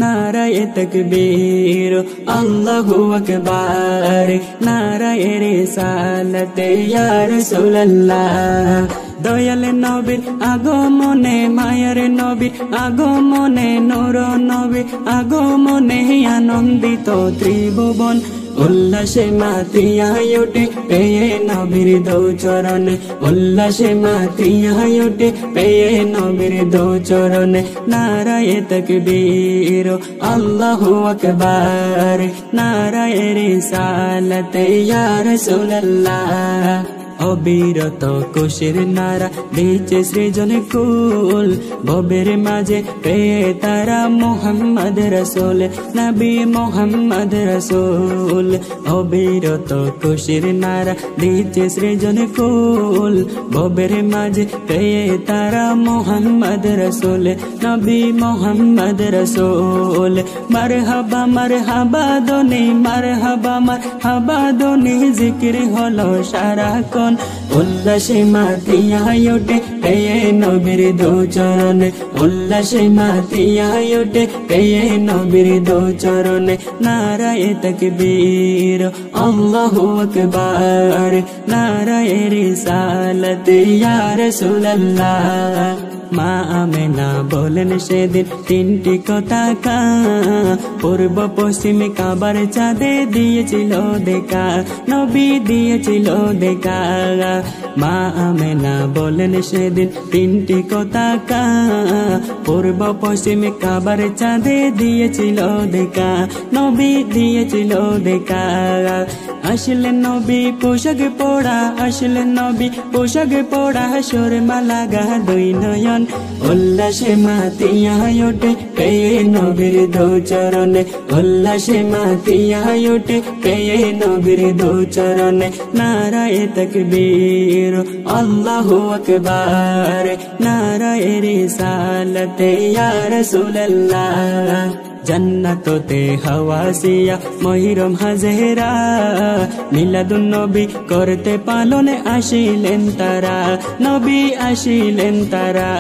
নারায়ে তাকবীর আল্লাহু আকবার, নারায়ে রিসালাত ইয়া রাসূলুল্লাহ। দয়াল নবীর আগমনে, মায়ার নবীর আগমনে, নূর নবীর আগমনে আনন্দিত ত্রিভুবন। উল্লাসে মাতিয়া ওঠে পেয়ে নবীর দো চরণে, উল্লাসে মাতিয়া ওঠে পেয়ে নবীর দো চরণে। নারায়ে তাকবীর আল্লাহু আকবার, নারায়ে রিসালাত ইয়া রাসূলুল্লাহ। অবিরত কোষের নারা দিচ্ছে সৃজন কুল, ভবের মাঝে পেয়ে তারা মোহাম্মদ রসুল, নবী মোহাম্মদ রসুল। অবিরত কোষের নারা দিচ্ছে সৃজন কুল, ভবের মাঝে পেয়ে তারা মোহাম্মদ রসুল, নবী মোহাম্মদ রসুল। মারহাবা মারহাবা দোনে, মারহাবা মারহাবা দোনে জিকির হলো সারাক্ষণ। উল্লাসে মাতিয়া ওঠে পেয়ে নবীর দো চরণে, উল্লাসে মাতিয়া ওঠে পেয়ে নবীর দো চরণে। নারায়ে তাকবীর আল্লাহু আকবার, নারায়ে রিসালাত ইয়া রাসূলুল্লাহ। মা আমেনা বলেন সেদিন তিনটি কথা কা, পূর্ব পশ্চিম কাবার চাঁদে দিয়েছিল দেখা, নবী দিয়েছিল দেখা। মা আমেনা বলেন সেদিন তিনটি কথা কা, পূর্ব পশ্চিম কাবার চাঁদে দিয়েছিল দেখা, নবী দিয়েছিল দেখা। আসলেন নবী পোশাক পরা, আসলেন নবী পোশাক পরা, সুরমা লাগা দুই নয়ন। উল্লাসে মাতিয়া ওঠে পেয়ে নবীর দো চরণে, উল্লাসে মাতিয়া ওঠে পেয়ে নবীর দো চরণে। নারায়ে তাকবীর আল্লাহু আকবার, নারায়ে রিসালাত ইয়া রাসূলুল্লাহ। জান্নাততে হাওয়াসিয়া মহিরম হাজেরা, মিলাদুন নবী করতে পালনে আসিলেন তারা, নবী আসিলেন তারা।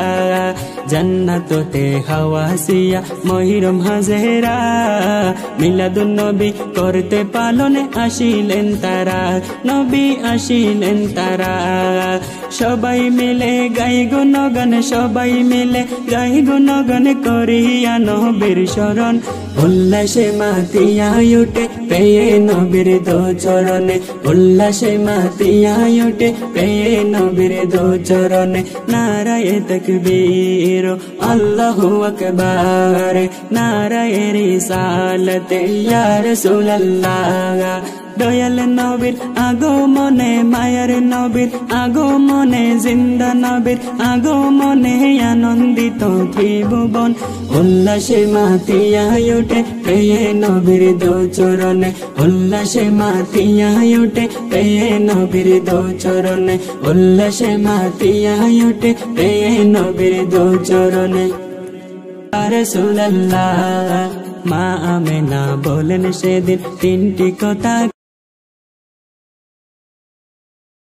জান্নাততে হাওয়াসিয়া মহিরম হাজেরা, মিলাদুন নবী করতে পালনে আসিলেন তারা, নবী আসিলেন তারা। সবাই মিলে গাই গুণগান, সবাই মিলে গাই গুণগান করিয়া নবীর শরণ। উল্লাসে মাতিয়া ওঠে পেয়ে নবীর দো চরণে, উল্লাসে মাতিয়া ওঠে পেয়ে নবীর দো চরণে। নারায়ে তাকবীর আল্লাহু আকবার, নারায়ে রিসালাত ইয়া রাসূলুল্লাহ। দয়াল নবীর আগমনে, মায়ার নবীর আগমনে, জিন্দা নবীর আগমনে আনন্দিত ত্রিভুবন। উল্লাসে মাতিয়া ওঠে পেয়ে নবীর দো চরণে, উল্লাসে মাতিয়া ওঠে পেয়ে নবীর দো চরণে, উল্লাসে মাতিয়া ওঠে পেয়ে নবীর দো চরণে। ইয়া রাসূলুল্লাহ। মা আমেনা বলেন সেদিন তিনটি কথা